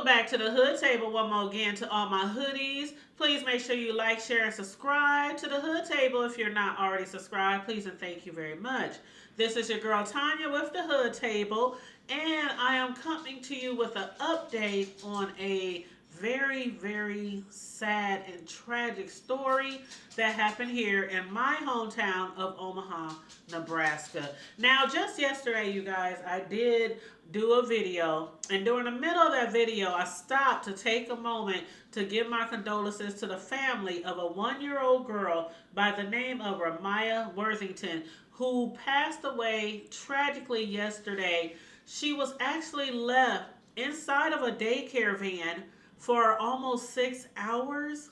back to the Hood Table one more again to all my hoodies. Please make sure you like, share, and subscribe to the Hood Table if you're not already subscribed. Please and thank you very much. This is your girl Tanya with the Hood Table, and I am coming to you with an update on a very, very sad and tragic story that happened here in my hometown of Omaha, Nebraska. Now, just yesterday, you guys, I did do a video, and during the middle of that video, I stopped to take a moment to give my condolences to the family of a 1-year-old girl by the name of Ramaya Worthington, who passed away tragically yesterday. She was actually left inside of a daycare van for almost 6 hours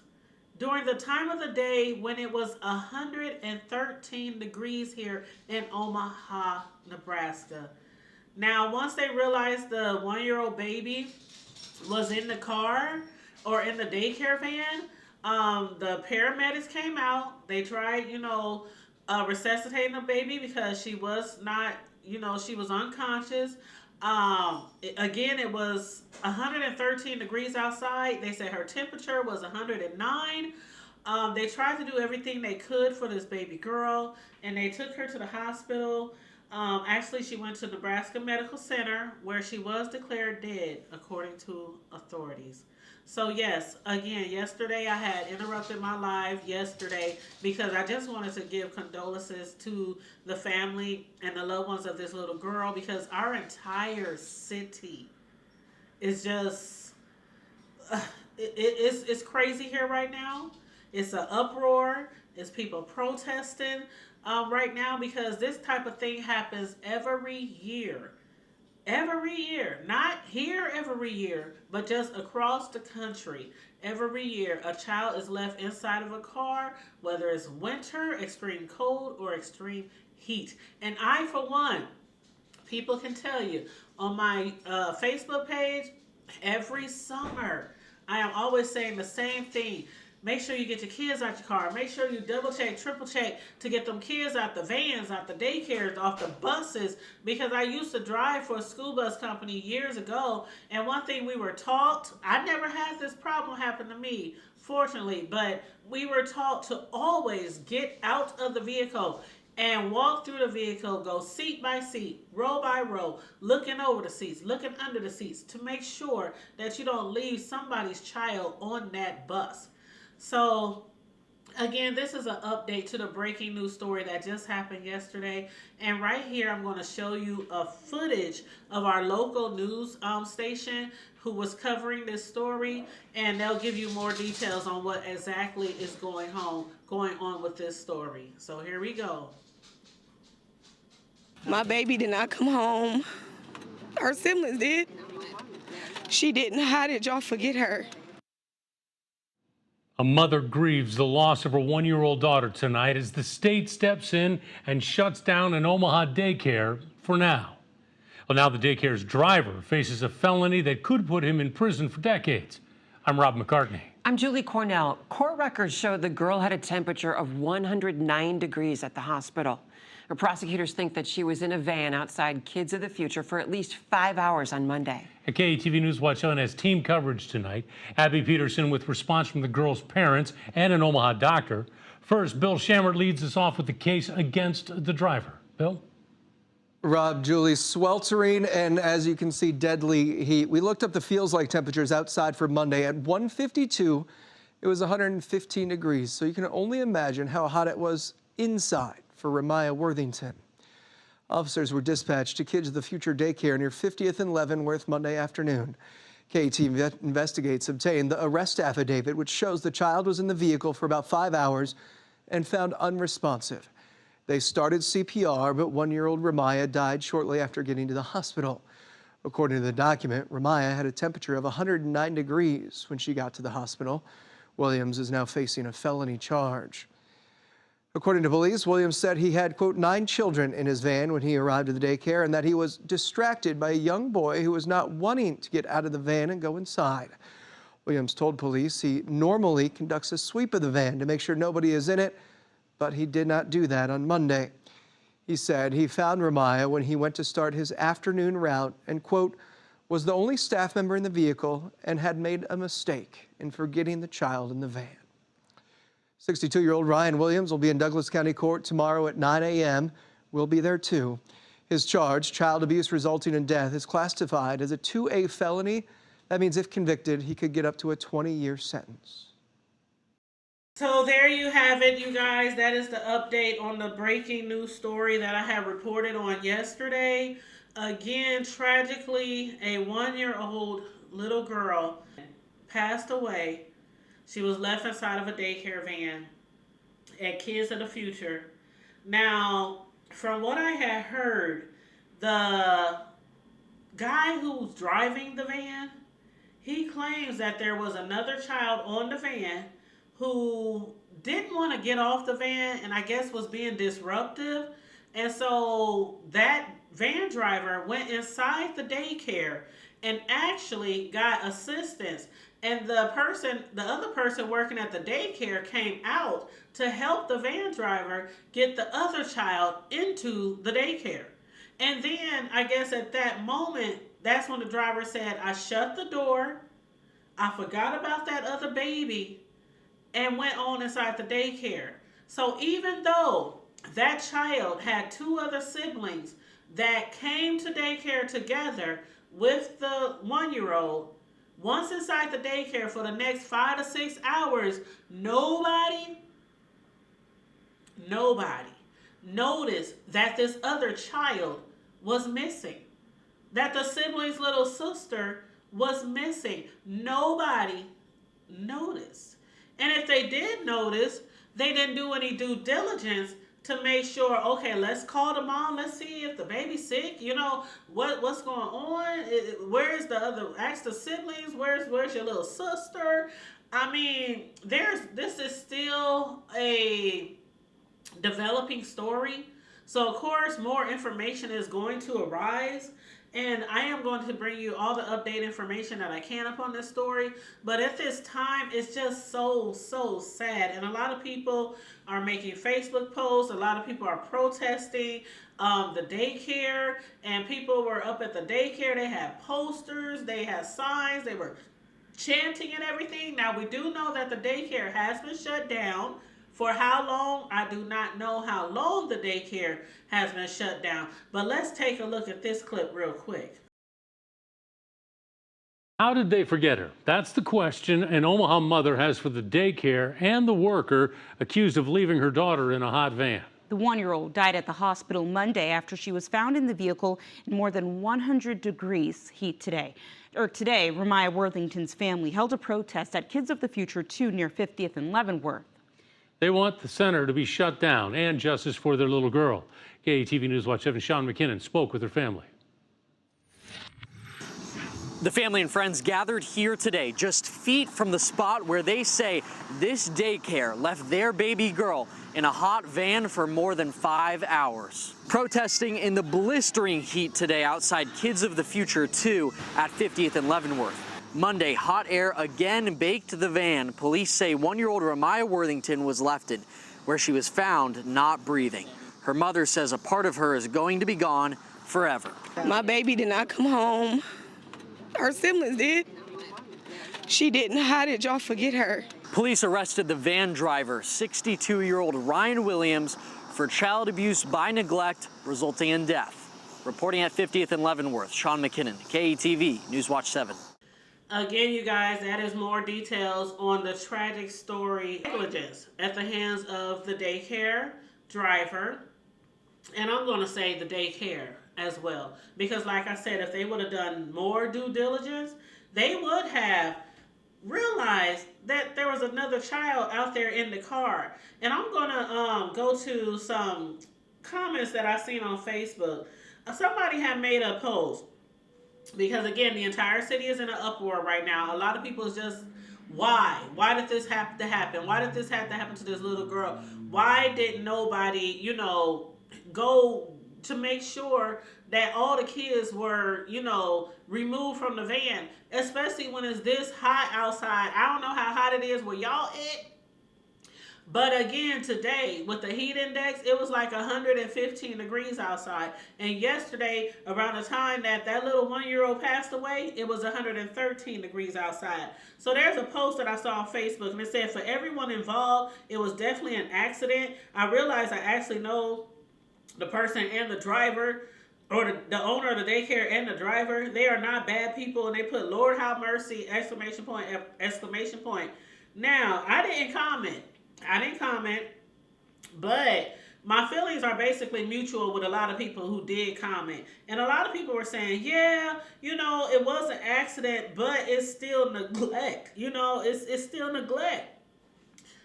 during the time of the day when it was 113 degrees here in Omaha, Nebraska. Now, once they realized the 1-year-old baby was in the car or in the daycare van, the paramedics came out. They tried, resuscitating the baby because she was not, she was unconscious. Again, it was 113 degrees outside. They said her temperature was 109. They tried to do everything they could for this baby girl, and they took her to the hospital. Actually, she went to Nebraska Medical Center where she was declared dead, according to authorities. So yes, again, yesterday I had interrupted my live yesterday because I just wanted to give condolences to the family and the loved ones of this little girl, because our entire city is just, it's crazy here right now. It's an uproar. It's people protesting right now because this type of thing happens every year. Every year, not here every year, but just across the country. Every year, a child is left inside of a car, whether it's winter, extreme cold, or extreme heat. And I, for one, people can tell you, on my Facebook page, every summer, I am always saying the same thing. Make sure you get your kids out your car. Make sure you double check, triple check to get them kids out the vans, out the daycares, off the buses. Because I used to drive for a school bus company years ago. And one thing we were taught, I never had this problem happen to me, fortunately, but we were taught to always get out of the vehicle and walk through the vehicle, go seat by seat, row by row, looking over the seats, looking under the seats to make sure that you don't leave somebody's child on that bus. So, again, this is an update to the breaking news story that just happened yesterday. And right here, I'm going to show you a footage of our local news station who was covering this story. And they'll give you more details on what exactly is going on with this story. So here we go. My baby did not come home. Her siblings did. She didn't. How did y'all forget her? A mother grieves the loss of her 1-year-old daughter tonight as the state steps in and shuts down an Omaha daycare for now. Well, now the daycare's driver faces a felony that could put him in prison for decades. I'm Rob McCartney. I'm Julie Cornell. Court records show the girl had a temperature of 109 degrees at the hospital. Her prosecutors think that she was in a van outside Kids of the Future for at least 5 hours on Monday. At KATV News Watch On has team coverage tonight. Abby Peterson with response from the girl's parents and an Omaha doctor. First, Bill Shammer leads us off with the case against the driver. Bill? Rob, Julie, sweltering and, as you can see, deadly heat. We looked up the feels like temperatures outside for Monday. At 1:52, it was 115 degrees. So you can only imagine how hot it was inside for Ramaya Worthington. Officers were dispatched to Kids of the Future daycare near 50th and Leavenworth Monday afternoon. KAT investigates obtained the arrest affidavit, which shows the child was in the vehicle for about 5 hours and found unresponsive. They started CPR, but 1-year-old Ramaya died shortly after getting to the hospital. According to the document, Ramaya had a temperature of 109 degrees when she got to the hospital. Williams is now facing a felony charge. According to police, Williams said he had, quote, 9 children in his van when he arrived at the daycare and that he was distracted by a young boy who was not wanting to get out of the van and go inside. Williams told police he normally conducts a sweep of the van to make sure nobody is in it, but he did not do that on Monday. He said he found Ramaya when he went to start his afternoon route and, quote, was the only staff member in the vehicle and had made a mistake in forgetting the child in the van. 62-year-old Ryan Williams will be in Douglas County Court tomorrow at 9 a.m. We'll be there too. His charge, child abuse resulting in death, is classified as a 2A felony. That means if convicted, he could get up to a 20-year sentence. So there you have it, you guys. That is the update on the breaking news story that I had reported on yesterday. Again, tragically, a 1-year-old little girl passed away. She was left inside of a daycare van at Kids of the Future. Now, from what I had heard, the guy who's driving the van, he claims that there was another child on the van who didn't want to get off the van and I guess was being disruptive. And so that van driver went inside the daycare and actually got assistance. And the other person working at the daycare came out to help the van driver get the other child into the daycare. And then I guess at that moment, that's when the driver said, I shut the door, I forgot about that other baby, and went on inside the daycare. So even though that child had 2 other siblings that came to daycare together with the 1-year-old, once inside the daycare for the next 5 to 6 hours, nobody noticed that this other child was missing, that the sibling's little sister was missing. Nobody noticed. And if they did notice, they didn't do any due diligence to make sure, okay, let's call the mom, let's see if the baby's sick, what's going on, where's the other, ask the siblings, where's your little sister? I mean, this is still a developing story. So of course, more information is going to arise. And I am going to bring you all the update information that I can upon this story. But at this time, it's just so sad. And a lot of people are making Facebook posts. A lot of people are protesting the daycare. And people were up at the daycare. They had posters. They had signs. They were chanting and everything. Now, we do know that the daycare has been shut down. For how long? I do not know how long the daycare has been shut down. But let's take a look at this clip real quick. How did they forget her? That's the question an Omaha mother has for the daycare and the worker accused of leaving her daughter in a hot van. The 1-year-old died at the hospital Monday after she was found in the vehicle in more than 100 degrees heat today. Today, Ramiah Worthington's family held a protest at Kids of the Future 2 near 50th and Leavenworth. They want the center to be shut down and justice for their little girl. KATV News Watch 7 Sean McKinnon spoke with her family. The family and friends gathered here today, just feet from the spot where they say this daycare left their baby girl in a hot van for more than 5 hours. Protesting in the blistering heat today outside Kids of the Future 2 at 50th and Leavenworth. Monday, hot air again baked the van. Police say 1-year-old Ramiah Worthington was left in, where she was found not breathing. Her mother says a part of her is going to be gone forever. My baby did not come home. Her siblings did. She didn't. How did y'all forget her? Police arrested the van driver, 62-year-old Ryan Williams, for child abuse by neglect resulting in death. Reporting at 50th and Leavenworth, Sean McKinnon, KATV News Watch 7. Again, you guys, that is more details on the tragic story negligence at the hands of the daycare driver. And I'm going to say the daycare as well. Because like I said, if they would have done more due diligence, they would have realized that there was another child out there in the car. And I'm going to go to some comments that I seen on Facebook. Somebody had made a post. Because again, the entire city is in an uproar right now. A lot of people is just, why? Why did this have to happen? Why did this have to happen to this little girl? Why didn't nobody, go to make sure that all the kids were, removed from the van? Especially when it's this hot outside. I don't know how hot it is where y'all at. But again, today with the heat index, it was like 115 degrees outside. And yesterday, around the time that that little 1-year-old passed away, it was 113 degrees outside. So there's a post that I saw on Facebook, and it said for everyone involved, it was definitely an accident. I realized I actually know the person and the driver, or the owner of the daycare and the driver. They are not bad people, and they put Lord have mercy, exclamation point, exclamation point. Now, I didn't comment, but my feelings are basically mutual with a lot of people who did comment. And a lot of people were saying, yeah, it was an accident, but it's still neglect. It's still neglect.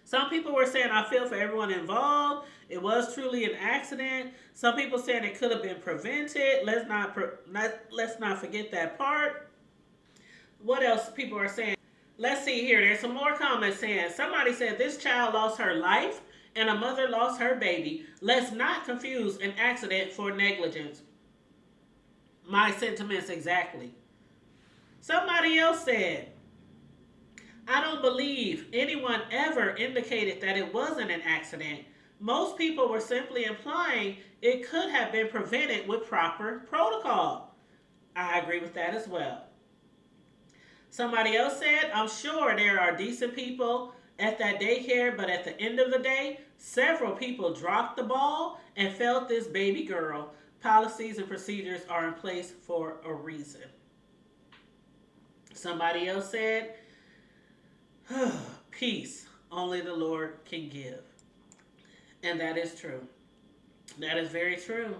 Some people were saying, I feel for everyone involved. It was truly an accident. Some people saying it could have been prevented. Let's not forget that part. What else people are saying? Let's see here. There's some more comments saying, somebody said this child lost her life and a mother lost her baby. Let's not confuse an accident for negligence. My sentiments exactly. Somebody else said, I don't believe anyone ever indicated that it wasn't an accident. Most people were simply implying it could have been prevented with proper protocol. I agree with that as well. Somebody else said, I'm sure there are decent people at that daycare, but at the end of the day, several people dropped the ball and failed this baby girl. Policies and procedures are in place for a reason. Somebody else said, peace only the Lord can give. And that is true. That is very true.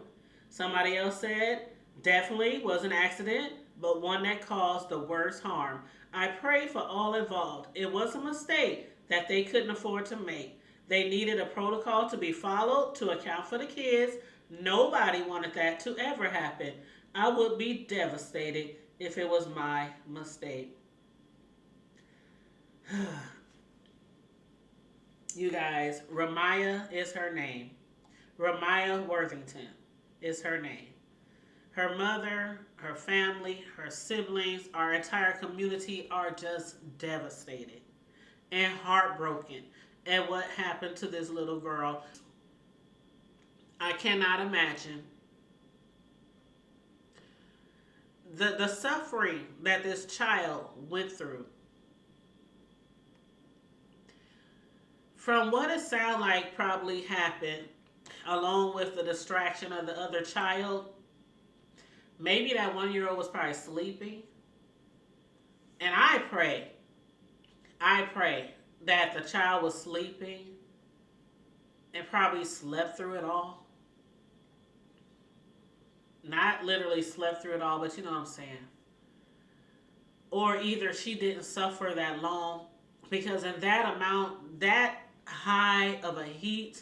Somebody else said, definitely was an accident, but one that caused the worst harm. I pray for all involved. It was a mistake that they couldn't afford to make. They needed a protocol to be followed to account for the kids. Nobody wanted that to ever happen. I would be devastated if it was my mistake. You guys, Ramaya is her name. Ramaya Worthington is her name. Her mother, her family, her siblings, our entire community are just devastated and heartbroken at what happened to this little girl. I cannot imagine the suffering that this child went through. From what it sounds like probably happened, along with the distraction of the other child, maybe that 1-year-old was probably sleeping. And I pray that the child was sleeping and probably slept through it all. Not literally slept through it all, but you know what I'm saying. Or either she didn't suffer that long, because in that amount, that high of a heat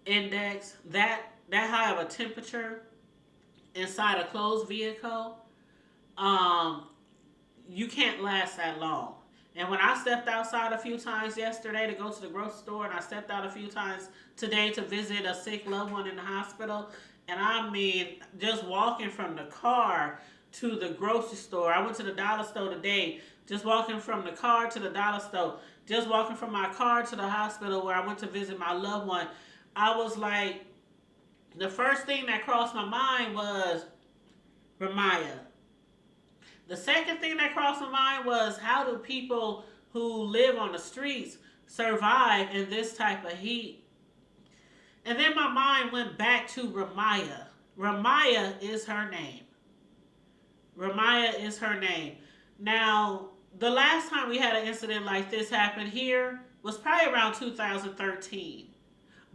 index, that high of a temperature inside a closed vehicle, you can't last that long. And when I stepped outside a few times yesterday to go to the grocery store, and I stepped out a few times today to visit a sick loved one in the hospital, and I mean, just walking from the car to the grocery store. I went to the dollar store today, just walking from the car to the dollar store, just walking from my car to the hospital where I went to visit my loved one. I was like, the first thing that crossed my mind was Ramaya. The second thing that crossed my mind was, how do people who live on the streets survive in this type of heat? And then my mind went back to Ramaya. Ramaya is her name. Ramaya is her name. Now, the last time we had an incident like this happen here was probably around 2013.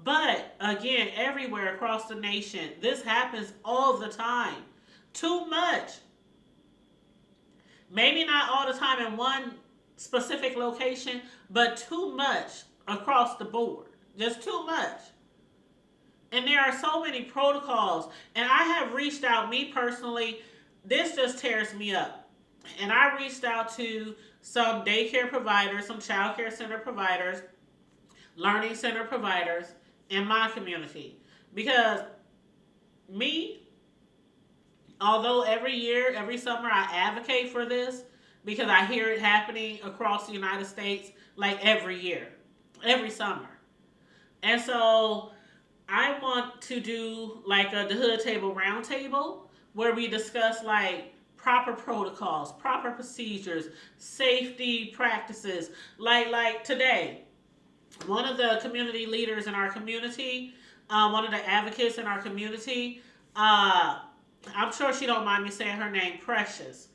But again, everywhere across the nation, this happens all the time. Too much. Maybe not all the time in one specific location, but too much across the board. Just too much. And there are so many protocols. And I have reached out, me personally, this just tears me up. And I reached out to some daycare providers, some child care center providers, learning center providers in my community. Because me, although every year, every summer, I advocate for this, because I hear it happening across the United States like every year, every summer. And so I want to do like the hood table round table where we discuss like proper protocols, proper procedures, safety practices. Like today, one of the community leaders in our community, one of the advocates in our community, I'm sure she don't mind me saying her name, Precious.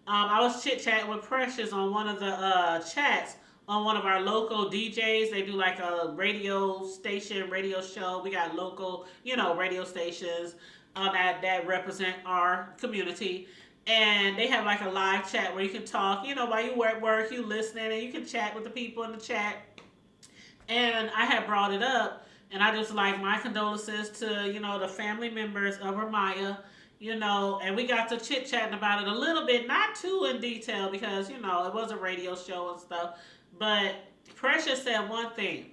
I was chit chatting with Precious on one of the chats on one of our local DJs. They do like a radio station, radio show. We got local, radio stations that represent our community. And they have like a live chat where you can talk, while you at work, you listening, and you can chat with the people in the chat. And I had brought it up, and I just like my condolences to, the family members of Ramaya, and we got to chit chatting about it a little bit, not too in detail because, it was a radio show and stuff. But Precious said one thing.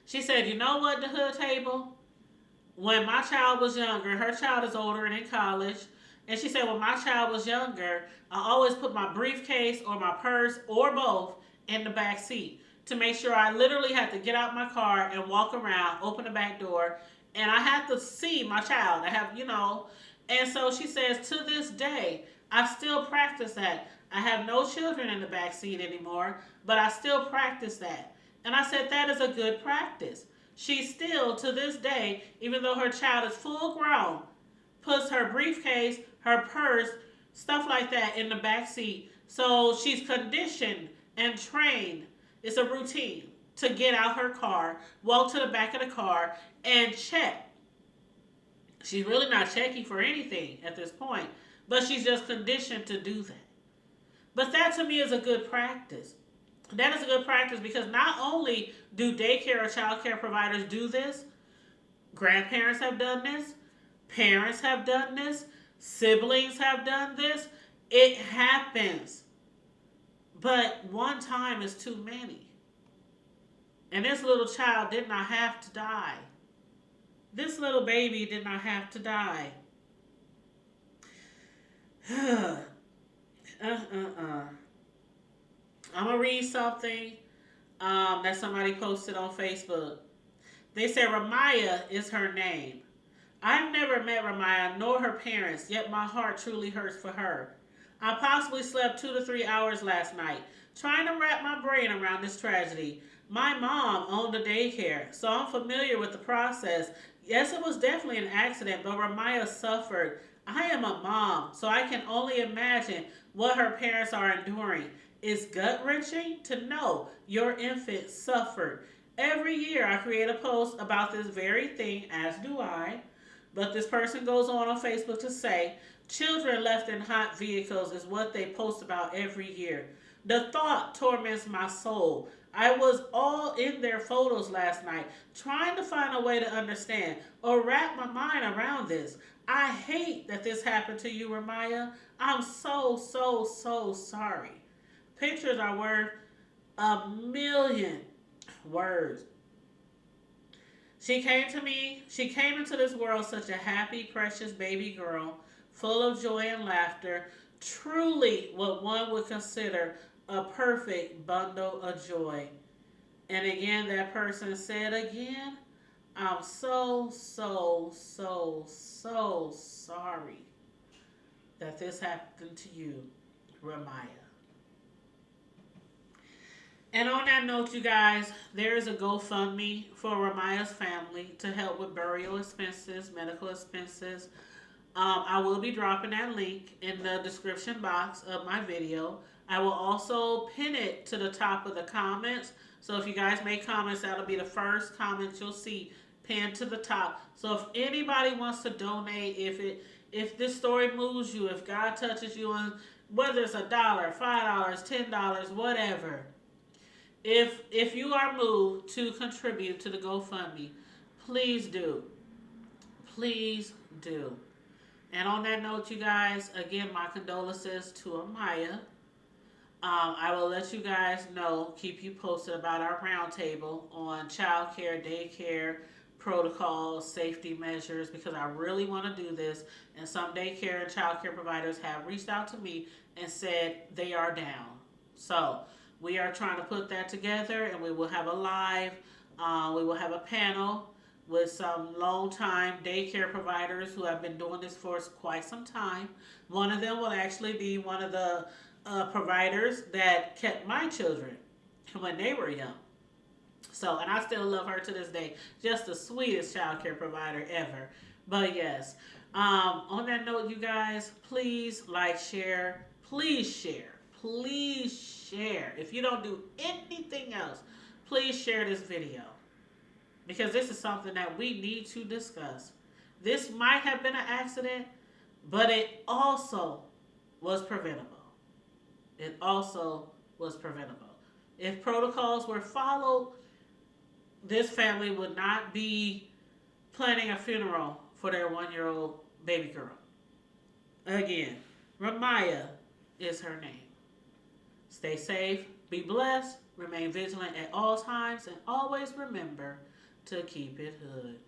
She said, you know what, the hood table? When my child was younger, her child is older and in college, and she said, when my child was younger, I always put my briefcase or my purse or both in the back seat to make sure I literally had to get out my car and walk around, open the back door, and I had to see my child. I have, and so she says, to this day, I still practice that. I have no children in the back seat anymore, but I still practice that. And I said, that is a good practice. She still, to this day, even though her child is full grown, puts her briefcase, her purse, stuff like that in the back seat. So she's conditioned and trained. It's a routine to get out her car, walk to the back of the car, and check. She's really not checking for anything at this point, but she's just conditioned to do that. But that to me is a good practice. That is a good practice because not only do daycare or child care providers do this, grandparents have done this, parents have done this, siblings have done this. It happens. But one time is too many. And this little child did not have to die. This little baby did not have to die. I'm going to read something that somebody posted on Facebook. They said Ramaya is her name. I've never met Ramaya nor her parents, yet my heart truly hurts for her. I possibly slept 2 to 3 hours last night, trying to wrap my brain around this tragedy. My mom owned a daycare, so I'm familiar with the process. Yes, it was definitely an accident, but Ramaya suffered. I am a mom, so I can only imagine what her parents are enduring. It's gut-wrenching to know your infant suffered. Every year I create a post about this very thing, as do I. But this person goes on Facebook to say, children left in hot vehicles is what they post about every year. The thought torments my soul. I was all in their photos last night, trying to find a way to understand or wrap my mind around this. I hate that this happened to you, Ramaya. I'm so sorry. Pictures are worth 1,000,000 words. She came into this world such a happy, precious baby girl, full of joy and laughter, truly what one would consider a perfect bundle of joy. And again, that person said again, I'm so sorry that this happened to you, Ramaya. And on that note, you guys, there is a GoFundMe for Ramaya's family to help with burial expenses, medical expenses. I will be dropping that link in the description box of my video. I will also pin it to the top of the comments. So if you guys make comments, that'll be the first comment you'll see pinned to the top. So if anybody wants to donate, if this story moves you, if God touches you, and whether it's $1, $5, $10, whatever. If you are moved to contribute to the GoFundMe, please do. Please do. And on that note, you guys, again, my condolences to Amaya. I will let you guys know, keep you posted about our roundtable on child care, daycare, protocols, safety measures, because I really want to do this. And some daycare and child care providers have reached out to me and said they are down. So we are trying to put that together, and we will have a live We will have a panel with some long-time daycare providers who have been doing this for quite some time. One of them will actually be one of the providers that kept my children when they were young. So, and I still love her to this day. Just the sweetest child care provider ever. But yes, on that note, you guys, please like, share, please share, please share. If you don't do anything else, please share this video, because this is something that we need to discuss. This might have been an accident, but it also was preventable. It also was preventable. If protocols were followed, this family would not be planning a funeral for their 1-year-old baby girl. Again, Ramaya is her name. Stay safe, be blessed, remain vigilant at all times, and always remember to keep it hood.